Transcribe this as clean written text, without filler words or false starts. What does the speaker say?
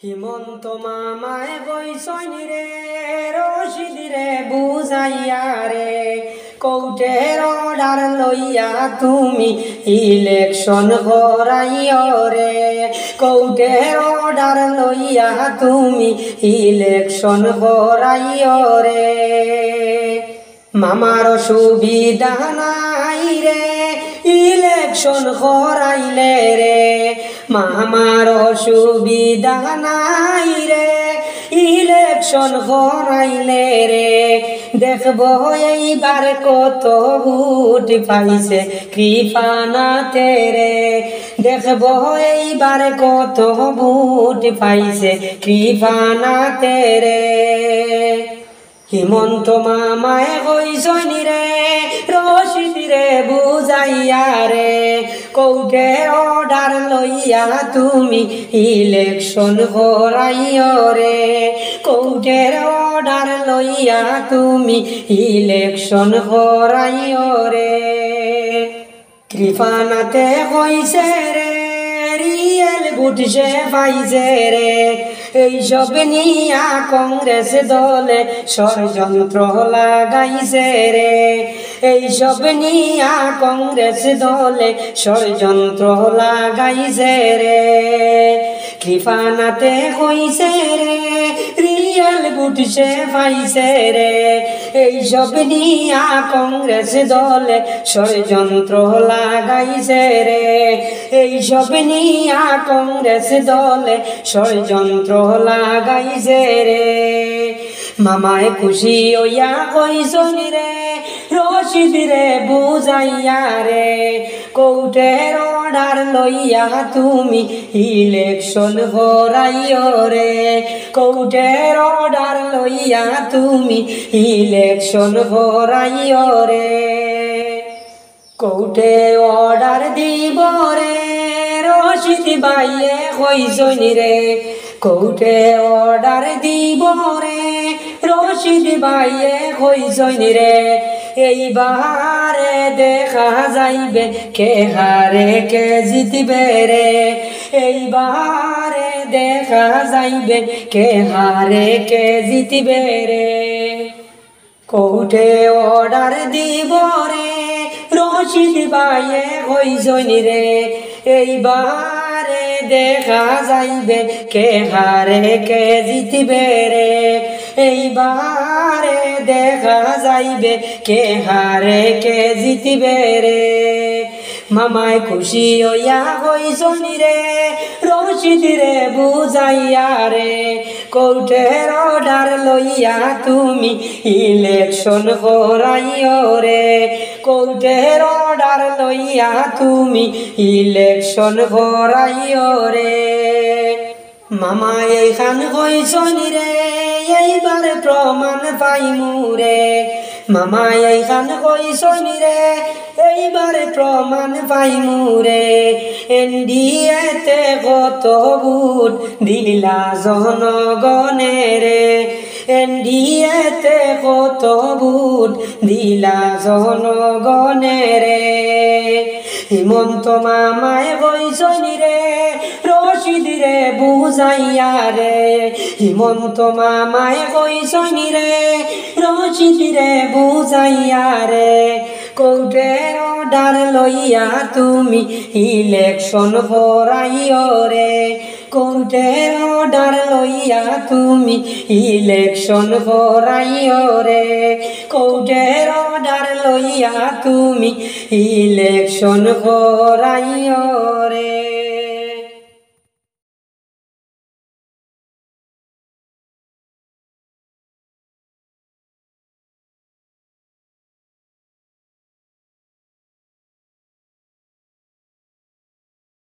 হিমন্ত মামায় বইসইন রে রশিদ রে বুঝাইয়া রে কৌটের অর্ডার লইয়া তুমি ইলেকশন করাইও রে কৌটের অর্ডার লইয়া তুমি ইলেকশন করাইও রে মামার সুবিধা নাই রে ইলেকশন করাইলে রে মামার সুবিধা নাই রে ইলেকশন করাইলে রে দেখবো এইবার কত ভোট পাইছে কৃপানাতে রে দেখবো এইবার কত ভোট পাইছে কৃপানাতে রে হিমন্ত মামায় কইসইন রে রশিদ রে বুঝাইয়া রে কৌটের অর্ডার লইয়া তুমি ইলেকশন করাইও রে কৌটের অর্ডার লইয়া তুমি ইলেকশন করাইও রে কৃপানাতে কইছে রে রিয়েল ভোট সে পাইছে রে এইসব নিয়া কংগ্রেস দলে ষড়যন্ত্র লাগাইছে রে এইসব নিয়া কংগ্রেস দলে ষড়যন্ত্র লাগাইছে রে কৃপানাতে কইছে রে রিয়েল ভোট সে পাইছে রে এইসব নিয়া কংগ্রেস দলে ষড়যন্ত্র লাগাইছে রে এইসব নিয়া কংগ্রেস দলে ষড়যন্ত্র লাগাইছে রে মামায় খুশি হইয়া কইসইন রে রশিদ রে বুঝাইয়া রে কৌটের অর্ডার লইয়া তুমি ইলেকশন করাইও রে কৌটের অর্ডার লইয়া তুমি ইলেকশন করাইও রে কোর্টে অর্ডার দিব রে রশিদ ভাইয়ে কইসইন রে কোর্টে অর্ডার দিব রে রশিদ ভাইয়ে কইসইন রে এইবারে দেখা যাইবে কে হারে কে জিতবে রে এইবারে দেখা যাইবে কে হারে কে জিতবে রে কোর্টে অর্ডার দিব রে রশিদ ভাইয়ে কইসইন রে এইবারে দেখা যাইবে কে হারে কে জিতবে রে এইবারে দেখা যাইবে কে হারে কে জিতবে রে মামায় খুশি হইয়া কইসইন রে রশিদ রে বুঝাইয়া রে কোর্টের অর্ডার লইয়া তুমি ইলেকশন করাইও রে কোর্টের অর্ডার লইয়া তুমি ইলেকশন করাইও রে মামা এইখান কইসইন রে এইবার প্রমাণ পাইমু রে মামা এইখান কইসইন রে এইবার প্রমাণ পাইমু রে এনডিএতে কত ভোট দিলা জনগণে রে এনডিএতে কত ভোট দিলা জনগণে রে হিমন্ত মামায় কইসইন রে রশিদ রে বুঝাইয়া রে হিমন্ত মামায় কইসইন রে রশিদ রে বুঝাইয়া রে কোর্টের অর্ডার লইয়া তুমি ইলেকশন করাইও রে কোর্টের অর্ডার লইয়া তুমি ইলেকশন করাইও রে কোর্টের অর্ডার লইয়া তুমি ইলেকশন করাইও রে।